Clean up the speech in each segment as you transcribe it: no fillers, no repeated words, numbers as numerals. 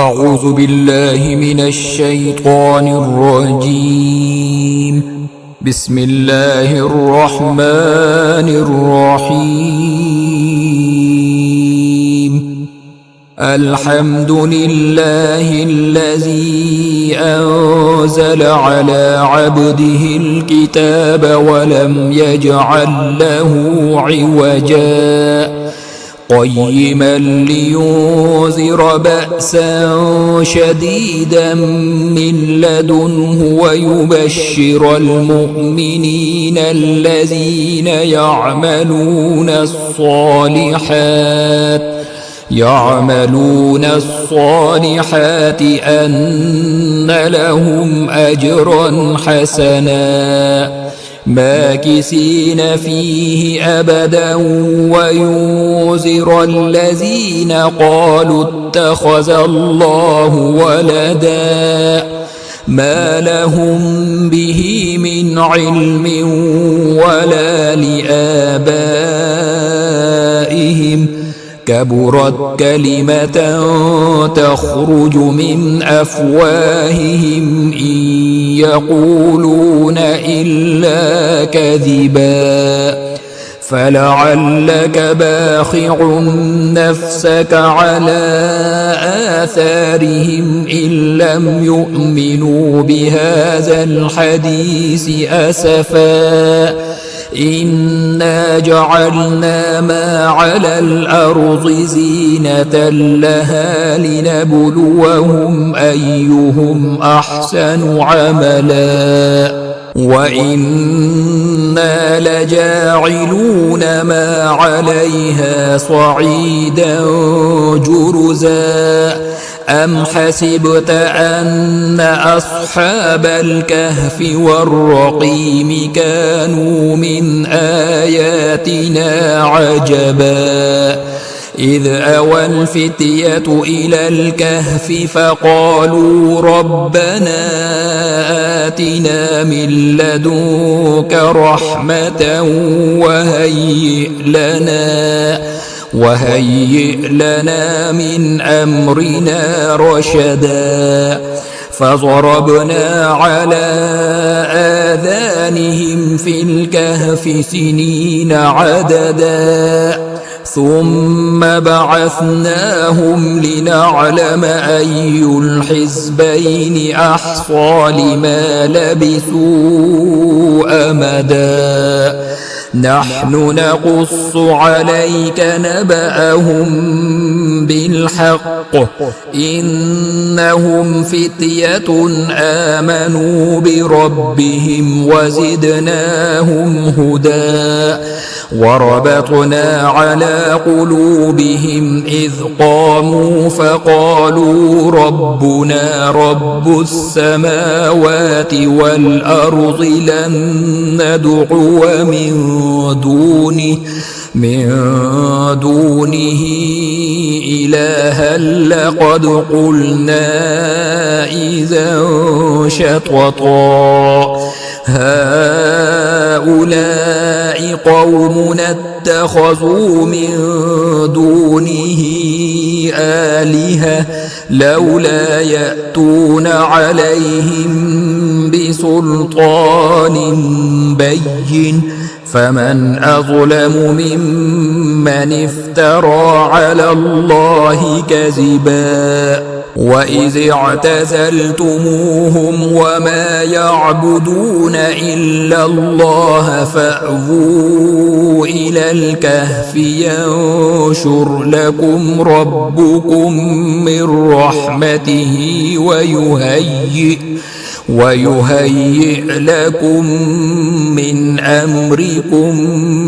أعوذ بالله من الشيطان الرجيم. بسم الله الرحمن الرحيم. الحمد لله الذي أنزل على عبده الكتاب ولم يجعل له عوجا قيما لينذر بأسا شديدا من لدنه ويبشر المؤمنين الذين يعملون الصالحات أن لهم أجرا حسنا ماكثين فيه أبدا وينذر الذين قالوا اتخذ الله ولدا ما لهم به من علم ولا لآبائهم كبرت كلمة تخرج من أفواههم إن يقولون إلا كذبا فلعلك باخع نفسك على آثارهم إن لم يؤمنوا بهذا الحديث أسفا إنا جعلنا ما على الأرض زينة لها لنبلوهم أيهم أحسن عملا وإنا لجاعلون ما عليها صعيدا جرزا أم حسبت أن أصحاب الكهف والرقيم كانوا من آياتنا عجبا إذ أوى الفتية إلى الكهف فقالوا ربنا آتنا من لدنك رحمة وهيئ لنا من أمرنا رشدا فضربنا على آذانهم في الكهف سنين عددا ثم بعثناهم لنعلم أي الحزبين أحصى لما لبثوا أمدا نحن نقص عليك نبأهم بالحق إنهم فتية آمنوا بربهم وزدناهم هدى وربطنا على قلوبهم إذ قاموا فقالوا ربنا رب السماوات والأرض لن ندعو من دونه إلها لقد قلنا إذا شططا هؤلاء قومنا اتخذوا من دونه آلهة لولا يأتون عليهم بسلطان بين فمن أظلم ممن افترى على الله كذبا وإذ اعتزلتموهم وما يعبدون إلا الله فأووا إلى الكهف ينشر لكم ربكم من رحمته ويهيئ لكم من أمركم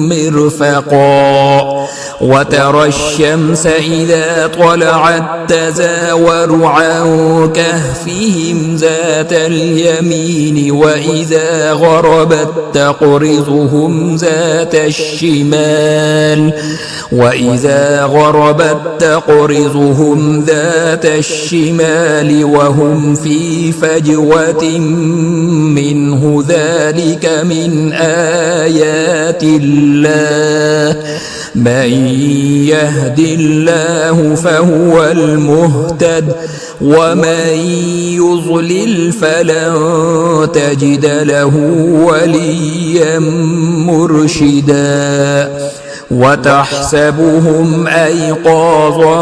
مرفقا وترى الشمس إذا طلعت تزاور عن كهفهم ذات اليمين وإذا غربت تقرضهم ذات الشمال وهم في فجوة منه ذلك من آيات الله من يهد الله فهو المهتد ومن يضلل فلن تجد له وليا مرشدا وتحسبهم أيقاظا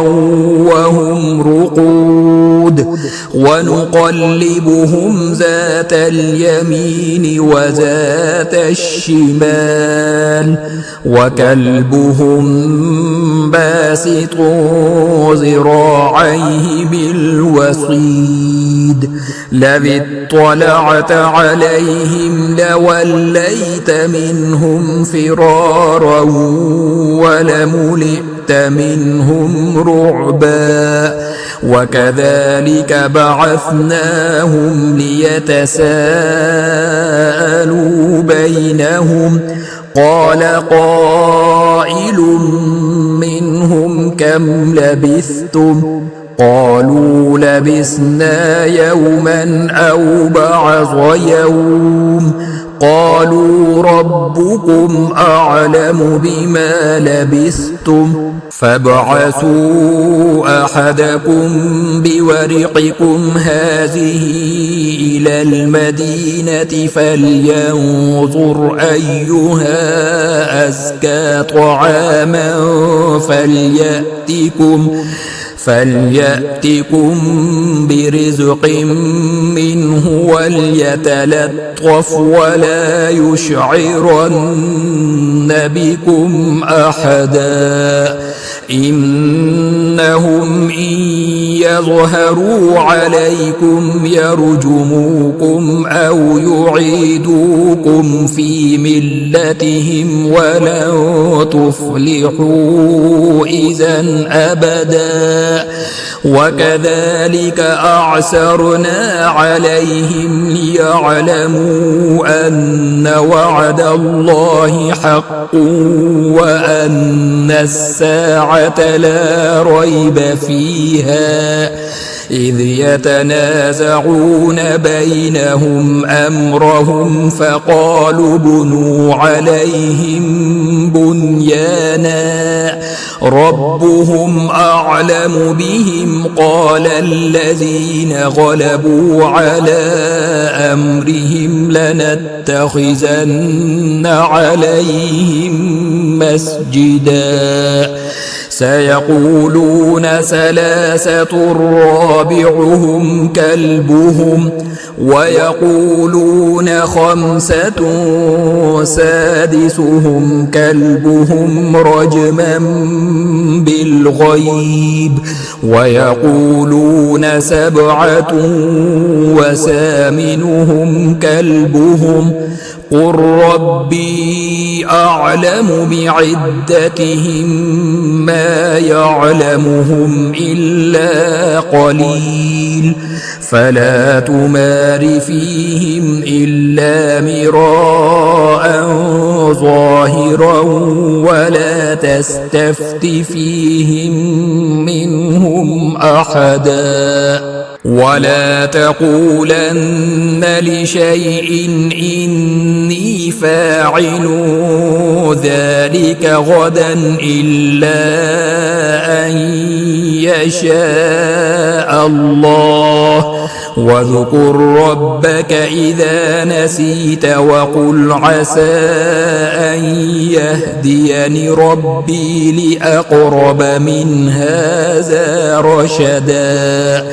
وهم رقود ونقلبهم ذات اليمين وذات الشمال وكلبهم باسط ذراعيه بالوصيد لو اطلعت عليهم لوليت منهم فرارا ولملئت منهم رعبا وكذلك بعثناهم ليتساءلوا بينهم قال قائل منهم كم لبثتم قالوا لبثنا يوما أو بعض يوم قالوا ربكم أعلم بما لبثتم فابعثوا أحدكم بورقكم هذه إلى المدينة فلينظر أيها أزكى طعاما فليأتكم برزق منه وليتلطف ولا يشعرن بكم أحدا إنهم إن يظهروا عليكم يرجموكم أو يعيدوكم في ملتهم ولن تفلحوا إذا أبدا وكذلك أعسرنا عليهم ليعلموا أن وعد الله حق وأن الساعة لا ريب فيها إذ يتنازعون بينهم أمرهم فقالوا بنوا عليهم بنيانا ربهم أعلم بهم قال الذين غلبوا على أمرهم لنتخذن عليهم مسجدا سيقولون ثلاثة رابعهم كلبهم ويقولون خمسة سادسهم كلبهم رجما بالغيب ويقولون سبعة وثامنهم كلبهم قل ربي أعلم بعدتهم ما يعلمهم إلا قليل فلا تمار فيهم إلا مراء ظاهرا ولا تستفت فيهم منهم أحدا ولا تقولن لشيء إني فاعل ذلك غدا إلا أن يشاء الله واذكر ربك إذا نسيت وقل عسى أن يهديني ربي لأقرب من هذا رشدا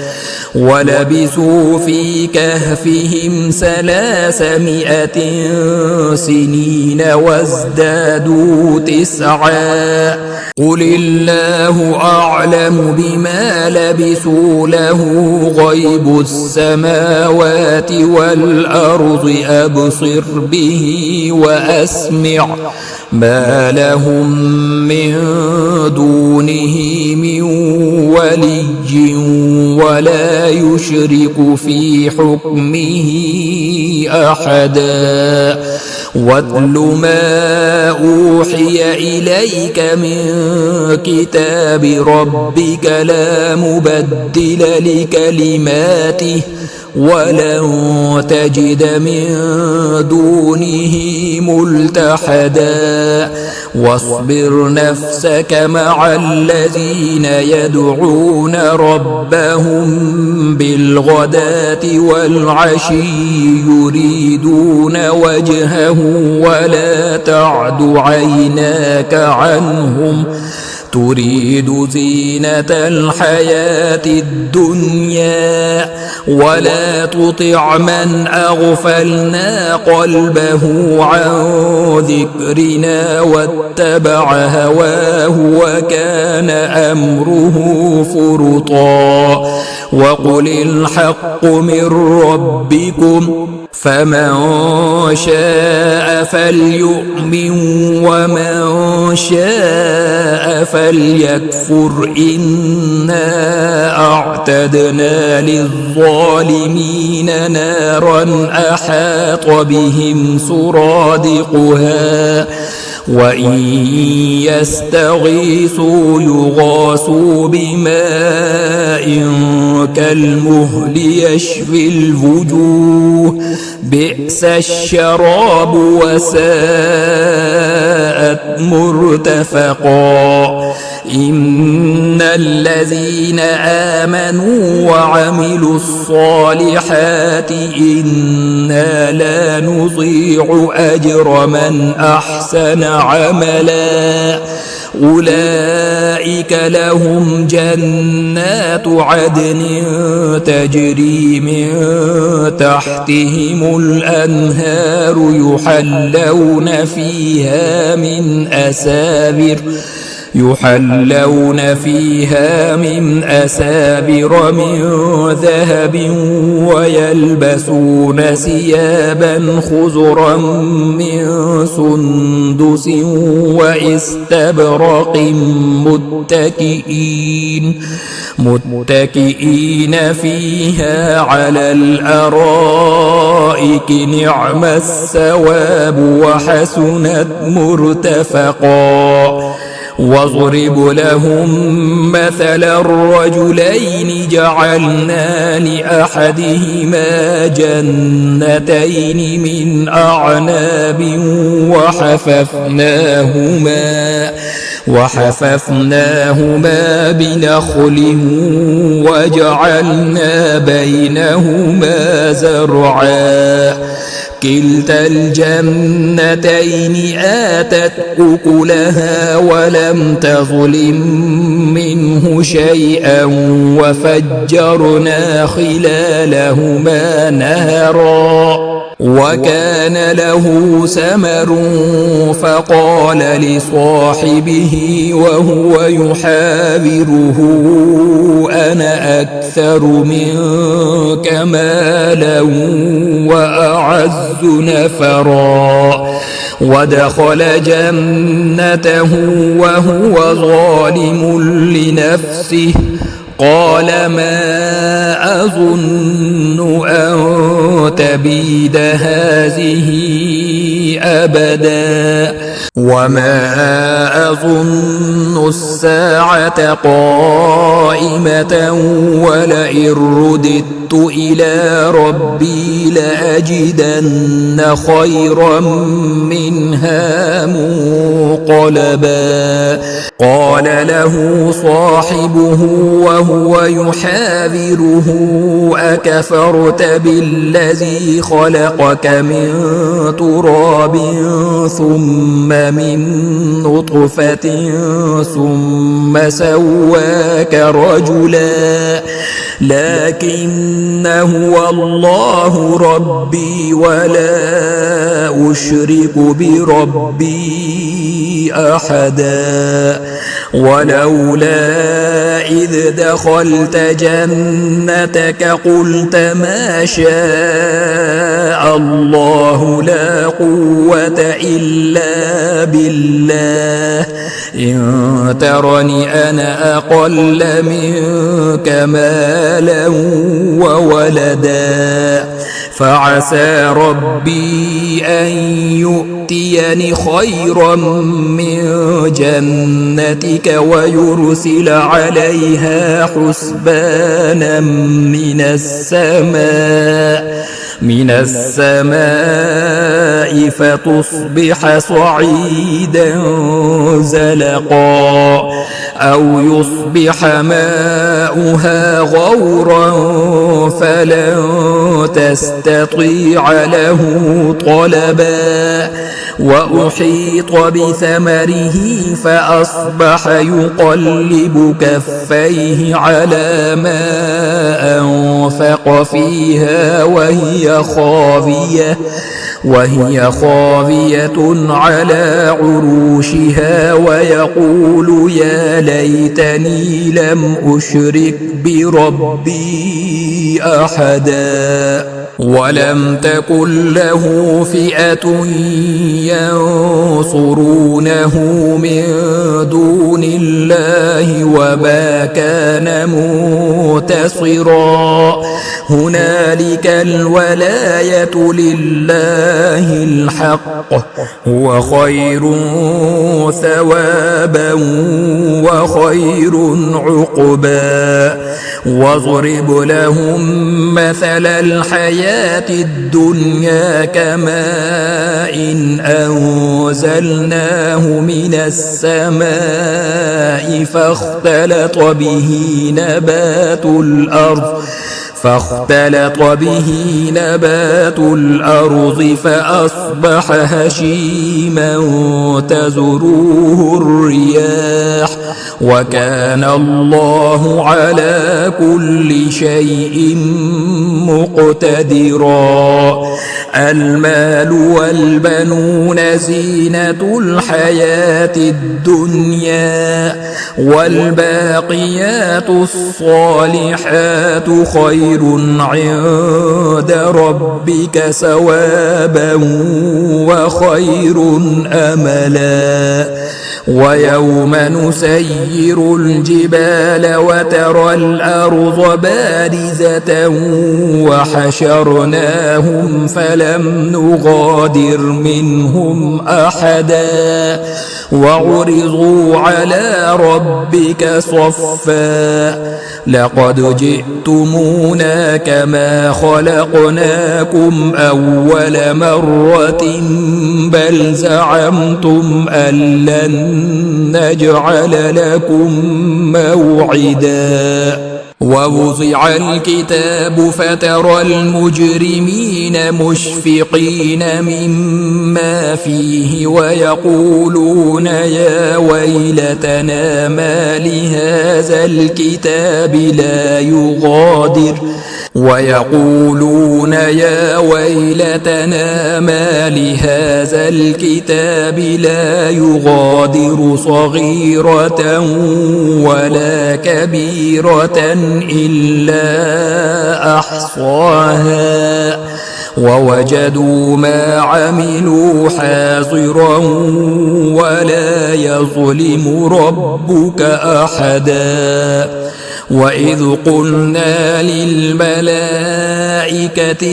ولبثوا في كهفهم 300 سنين وازدادوا 9 قل الله أعلم بما لبثوا له غيب السماوات والأرض أبصر به وأسمع ما لهم من دونه من ولي ولا يشرك في حكمه أحدا واتل ما أوحي إليك من كتاب ربك لا مبدل لكلماته ولن تجد من دونه ملتحدا واصبر نفسك مع الذين يدعون ربهم بالغداة والعشي يريدون وجهه ولا تعد عيناك عنهم تريد زينة الحياة الدنيا ولا تطع من أغفلنا قلبه عن ذكرنا واتبع هواه وكان أمره فرطا وقل الحق من ربكم فمن شاء فليؤمن ومن شاء فليكفر إنا أعتدنا للظالمين نارا أحاط بهم سرادقها وإن يستغيثوا يغاثوا بماء كالمهل يشفي الوجوه بئس الشراب وساءت مرتفقا إن الذين آمنوا وعملوا الصالحات إنا لا نضيع أجر من أحسن عملا أولئك لهم جنات عدن تجري من تحتهم الأنهار يحلون فيها من أسابر من ذهب ويلبسون ثيابا خضرا من سندس واستبرق متكئين فيها على الأرائك نعم الثواب وحسنت مرتفقا واضرب لهم مثل الرجلين جعلنا لأحدهما جنتين من أعناب وحففناهما بنخل وجعلنا بينهما زرعا كلتا الجنتين آتت أكلها ولم تظلم منه شيئا وفجرنا خلالهما نهرا وكان له ثمر فقال لصاحبه وهو يحاوره أنا أكثر منك مالا وأعز نفرا ودخل جنته وهو ظالم لنفسه قال ما أظن أن تبيد هذه أبدا وما أظن الساعة قائمة ولئن رددت إلى ربي لأجدن خيرا منها منقلبا قال له صاحبه وهو يحاوره أكفرت بالذي خلقك من تراب ثم من نطفة ثم سواك رجلا لكن هو الله ربي ولا أشرك بربي أحدا ولولا إذ دخلت جنتك قلت ما شاء الله لا قوة إلا بالله إن ترني أنا أقل منك مالا وولدا فعسى ربي أن يؤتيني خيرا من جنتك ويرسل عليها حسبانا من السماء فتصبح صعيدا زلقا أو يصبح ماؤها غورا فلن تستطيع له طلبا وأحيط بثمره فأصبح يقلب كفيه على ما أنفق فيها وهي خاوية على عروشها ويقول يا ليتني لم أشرك بربي أحدا ولم تكن له فئة ينصرونه من دون الله وما كان منتصرا هنالك الولاية لله الحق هو خير ثوابا وخير عقبا واضرب لهم مثل الحياة الدنيا كماء أنزلناه من السماء فاختلط به نبات الأرض فأصبح هشيما تذروه الرياح وكان الله على كل شيء مقتدرا المال والبنون زينة الحياة الدنيا والباقيات الصالحات خير عند ربك ثوابا وخير أملا ويوم نسير الجبال وترى الأرض بارزة وحشرناهم فلم نغادر منهم أحدا وعرضوا على ربك صفا لقد جئتمونا كما خلقناكم أول مرة بل زعمتم أن لن نجعل لكم موعدا ووضع الكتاب فترى المجرمين مشفقين مما فيه ويقولون يا ويلتنا ما لهذا الكتاب لا يغادر صغيرة ولا كبيرة إلا أحصاها ووجدوا ما عملوا حاضرا ولا يظلم ربك أحدا وإذ قلنا للملائكة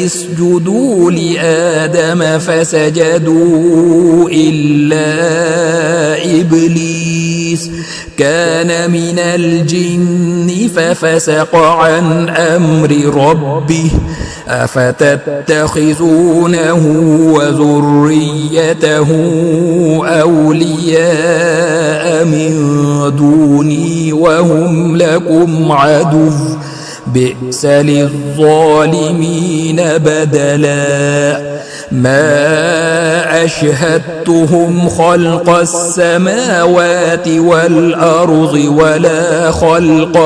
اسجدوا لآدم فسجدوا إلا إبليس كان من الجن ففسق عن أمر ربه أفتتخذونه وذريته أولياء من دوني وهم لكم عدو بئس للظالمين بدلا ما أشهدتهم خلق السماوات والأرض ولا خلق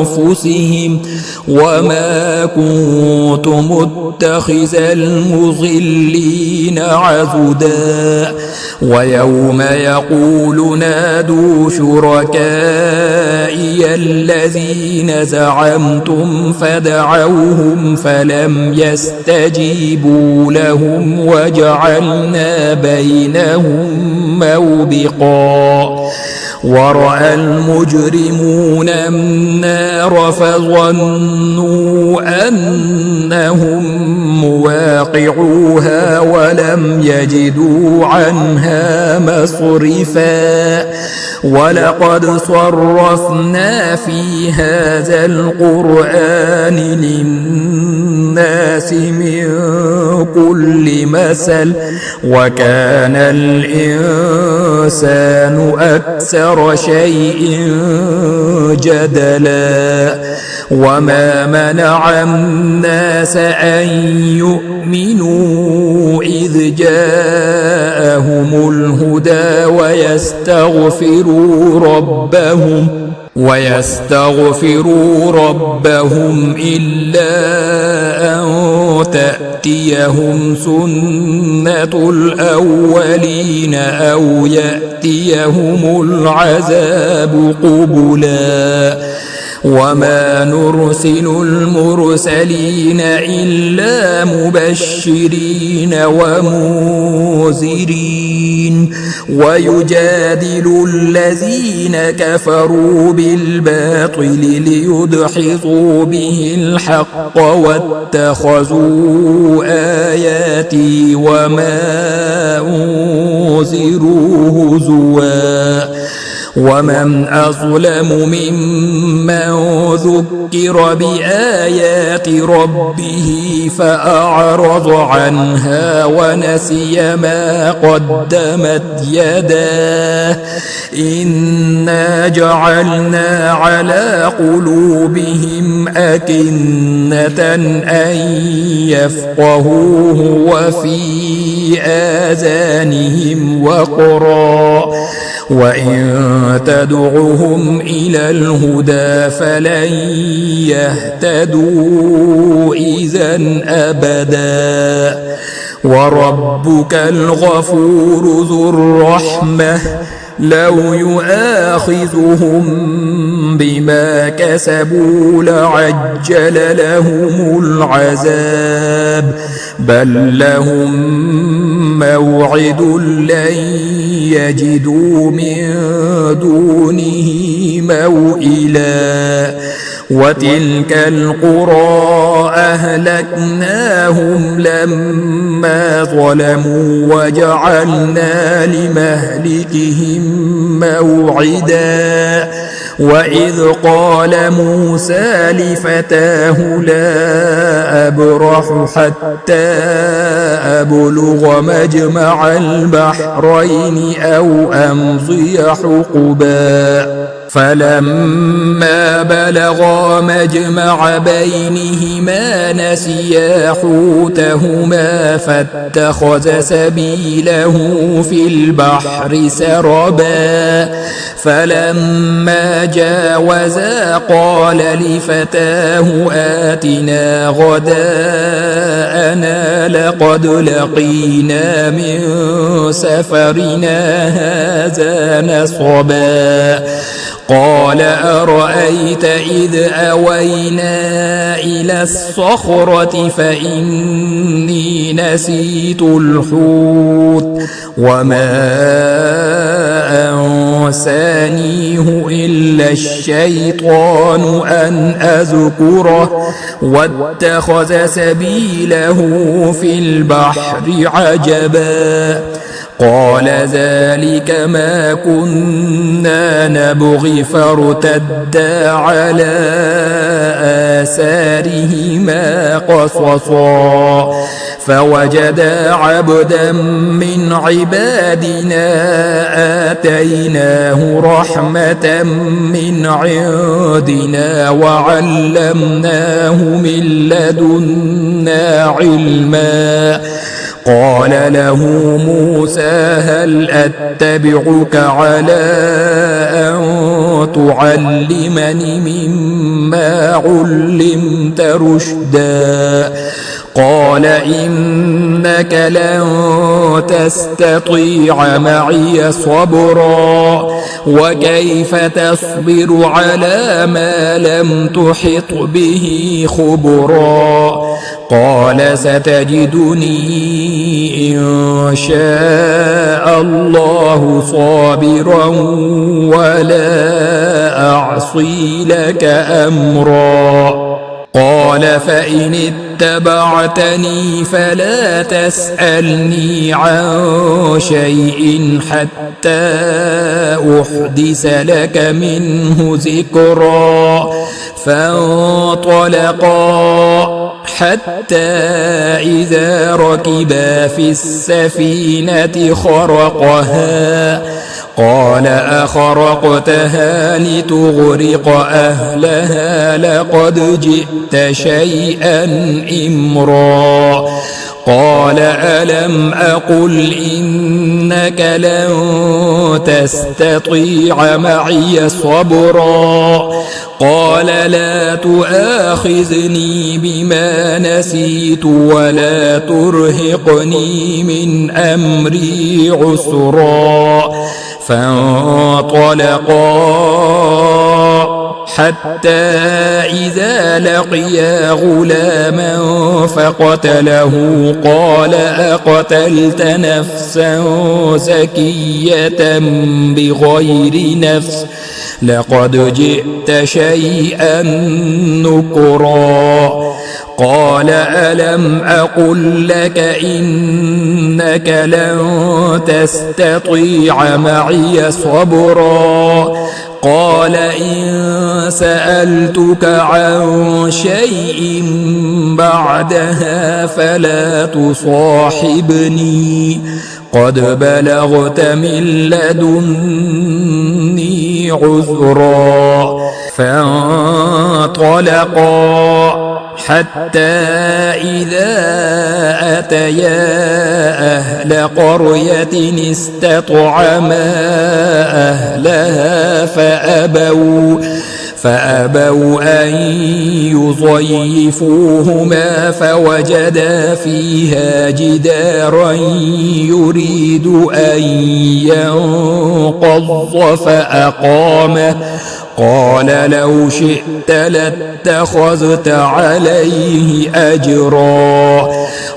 أنفسهم وما كنت متخذ المضلين عضدا ويوم يقول نادوا شركائي الذين زعمتم فدعوهم فلم يستجيبوا لهم وجعلنا بينهم موبقا ورأى المجرمون النار فظنوا أنهم مواقعوها ولم يجدوا عنها مصرفا ولقد صرفنا في هذا القرآن للناس من كل مثل وكان الإنسان أكثر شيء جدلا وما منع الناس أن يؤمنوا إذ جاءهم الهدى ويستغفروا ربهم إلا أن تأتيهم سنة الأولين أو يأتيهم العذاب قبلا وما نرسل المرسلين إلا مبشرين ومنذرين ويجادل الذين كفروا بالباطل ليدحضوا به الحق واتخذوا آياتي وما أنذروا هزوا ومن أظلم ممن ذكر بآيات ربه فأعرض عنها ونسي ما قدمت يداه إنا جعلنا على قلوبهم أكنة أن يفقهوه وفي آذانهم وقرا وإن تدعهم إلى الهدى فلن يهتدوا إذا أبدا وربك الغفور ذو الرحمة لو يؤاخذهم بما كسبوا لعجل لهم العذاب بل لهم موعد لن يجدوا من دونه موئلا وتلك القرى أهلكناهم لما ظلموا وجعلنا لمهلكهم موعدا وإذ قال موسى لفتاه لا أبرح حتى أبلغ مجمع البحرين أو أمضي حقبا فلما بلغا مجمع بينهما نسيا حوتهما فاتخذ سبيله في البحر سربا فلما جاوزا قال لفتاه آتنا غداءنا لقد لقينا من سفرنا هذا نصبا قال أرأيت إذ أوينا إلى الصخرة فإني نسيت الحوت وما أنسانيه إلا الشيطان أن أذكره واتخذ سبيله في البحر عجبا قال ذلك ما كنا نبغي فارتدا على آثارهما قصصا فوجدا عبدا من عبادنا آتيناه رحمة من عندنا وعلمناه من لدنا علما قال له موسى هل أتبعك على أن تعلمني مما علمت رشدا قال إنك لن تستطيع معي صبرا وكيف تصبر على ما لم تحط به خبرا قال ستجدني إن شاء الله صابرا ولا أعصي لك أمرا. قال فإن اتبعتني فلا تسألني عن شيء حتى أحدث لك منه ذكرا. فانطلقا حتى إذا ركبا في السفينة خرقها قال أخرقتها لتغرق أهلها لقد جئت شيئا إمرا. قال ألم أقل إنك لن تستطيع معي صبرا. قال لا تؤاخذني بما نسيت ولا ترهقني من أمري عسرا. فانطلقا حتى إذا لقيا غلاما فقتله قال أقتلت نفسا زكية بغير نفس لقد جئت شيئا نكرا. قال ألم أقل لك إنك لن تستطيع معي صبرا. قال إن سألتك عن شيء بعدها فلا تصاحبني قد بلغت من لدني عذرا. فانطلقا حتى إذا أتيا أهل قرية استطعما أهلها فأبوا أن يضيفوهما فوجدا فيها جدارا يريد أن ينقض فأقامه. قال لو شئت لاتخذت عليه أجرا.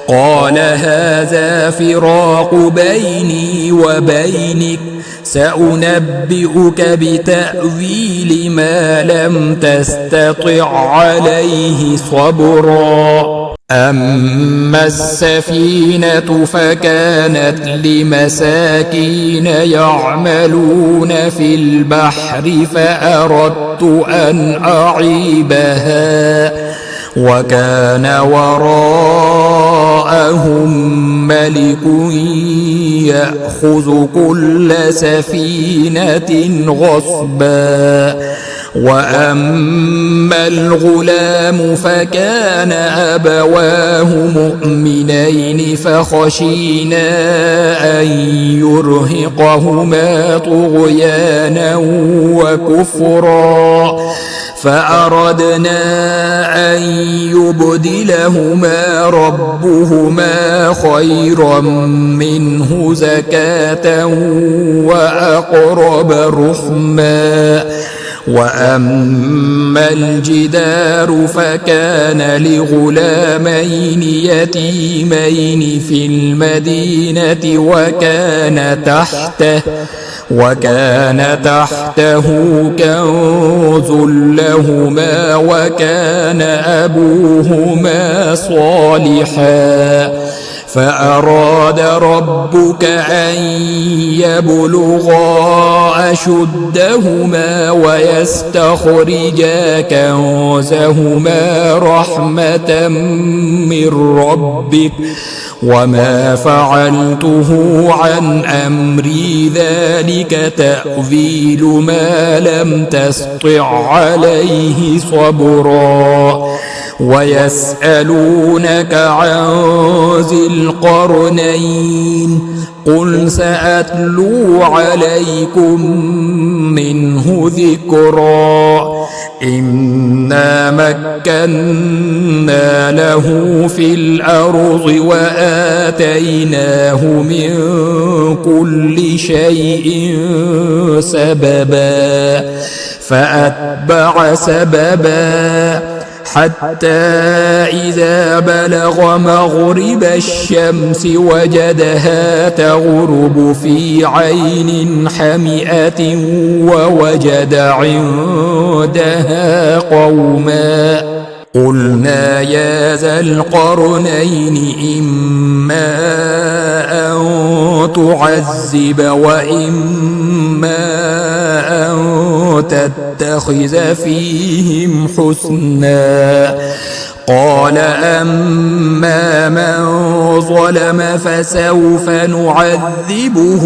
قال هذا فراق بيني وبينك سأنبئك بتأويل ما لم تستطع عليه صبرا. أما السفينة فكانت لمساكين يعملون في البحر فأردت أن أعيبها وكان وراءهم ملك يأخذ كل سفينة غصبا. وأما الغلام فكان أبواه مؤمنين فخشينا أن يرهقهما طغيانا وكفرا فأردنا أن يبدلهما ربهما خيرا منه زكاة وأقرب رحما. وأما الجدار فكان لغلامين يتيمين في المدينة وكان تحته كنز لهما وكان أبوهما صالحا فأراد ربك أن يبلغا أشدهما ويستخرجا كنزهما رحمة من ربك وما فعلته عن أمري ذلك تأويل ما لم تسطع عليه صبرا. ويسألونك عن ذي القرنين قل سأتلو عليكم منه ذكرا. إنا مكنا له في الأرض وآتيناه من كل شيء سببا فأتبع سببا حتى إذا بلغ مغرب الشمس وجدها تغرب في عين حمئة ووجد عندها قوما قلنا يا ذا القرنين إما أن تعذب وإما أن تتخذ فيهم حسنا قال أما من ظلم فسوف نعذبه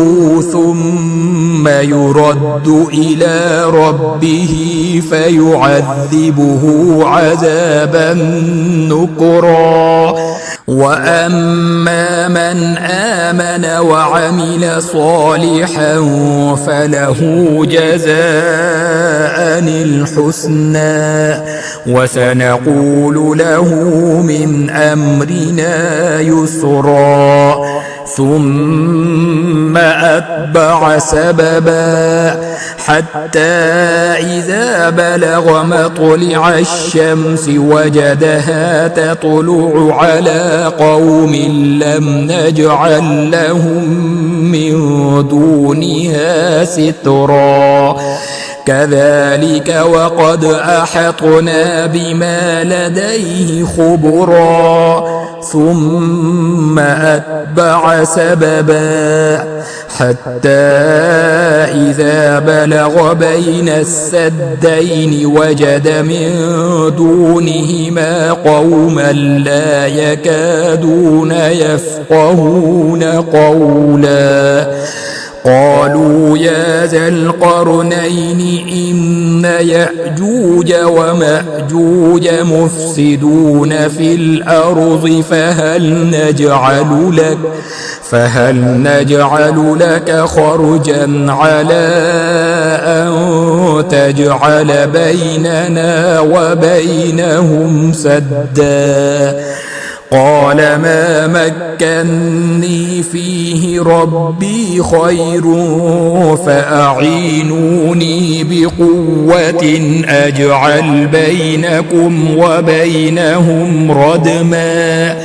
ثم يرد إلى ربه فيعذبه عذابا نكرا وأما من آمن وعمل صالحا فله جزاء الحسنى وسنقول له من أمرنا يسرا ثم أتبع سببا حتى إذا بلغ مطلع الشمس وجدها تطلع على قوم لم نجعل لهم من دونها سترا كذلك وقد أحطنا بما لديه خبرا ثم أتبع سببا حتى إذا بلغ بين السدين وجد من دونهما قوما لا يكادون يفقهون قولا قالوا يا ذا القرنين إن يأجوج ومأجوج مفسدون في الأرض فهل نجعل لك خرجا على أن تجعل بيننا وبينهم سدا قال ما مكني فيه ربي خير فأعينوني بقوة أجعل بينكم وبينهم ردما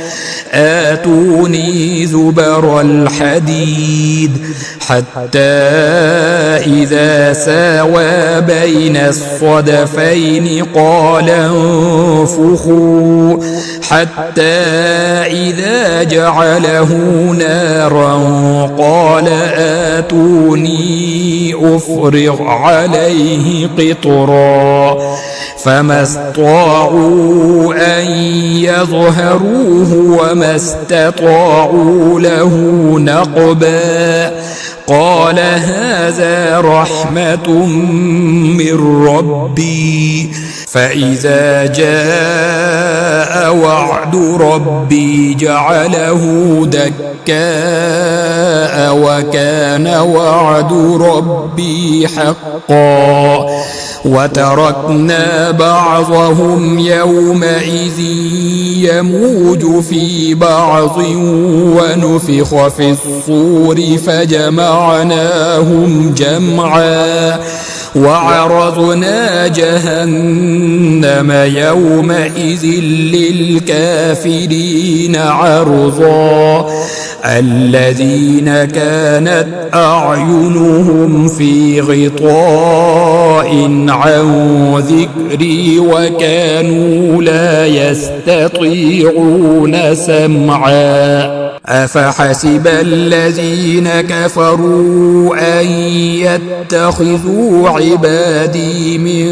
آتوني زبر الحديد حتى إذا ساوى بين الصدفين قال انفخوا حتى إذا جعله نارا قال آتوني أفرغ عليه قطرا فما استطاعوا أن يظهروه وما استطاعوا له نقبا قال هذا رحمة من ربي فإذا جاء وعد ربي جعله دكاء وكان وعد ربي حقا وتركنا بعضهم يومئذ يموج في بعض ونفخ في الصور فجمعناهم جمعا وعرضنا جهنم يومئذ للكافرين عرضا الذين كانت أعينهم في غطاء عن ذكري وكانوا لا يستطيعون سمعا أفحسب الذين كفروا أن يتخذوا عبادي من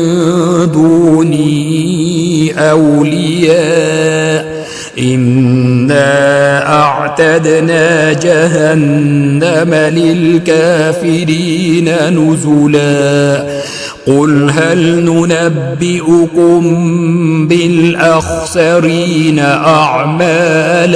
دوني أولياء إنا أعتدنا جهنم للكافرين نزلا قل هل ننبئكم بالأخسرين أعمالا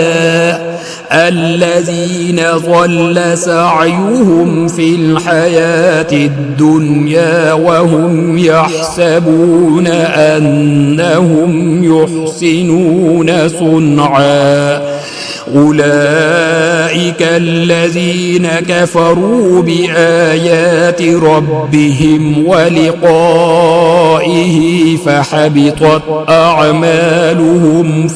الذين ضل سعيهم في الحياة الدنيا وهم يحسبون أنهم يحسنون صنعا أولئك الذين كفروا بآيات ربهم ولقائه فحبطت أعمالهم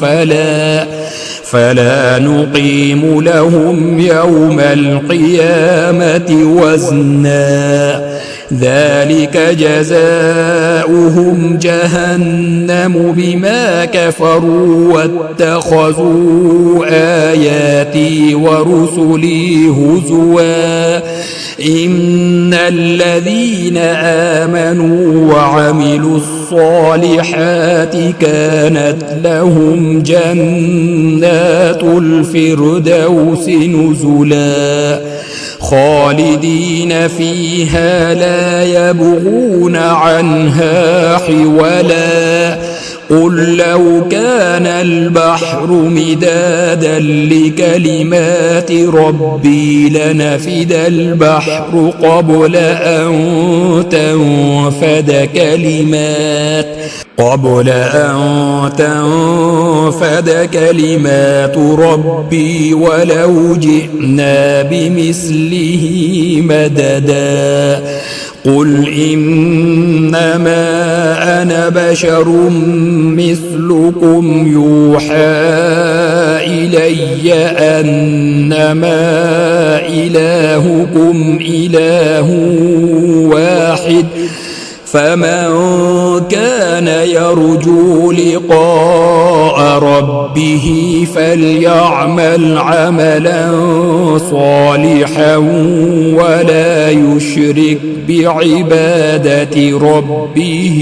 فلا نقيم لهم يوم القيامة وزنا ذلك جزاؤهم جهنم بما كفروا واتخذوا آياتي ورسلي هزوا إن الذين آمنوا وعملوا الصالحات كانت لهم جنات الفردوس نزلا خالدين فيها لا يبغون عنها حولا قل لو كان البحر مدادا لكلمات ربي لنفد البحر قبل أن تنفد كلمات ربي ولو جئنا بمثله مددا قل إنما أنا بشر مثلكم يوحى إلي أنما إلهكم إله واحد فمن كان يرجو لقاء ربه فليعمل عملا صالحا ولا يشرك بعبادة ربه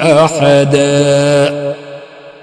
أحدا.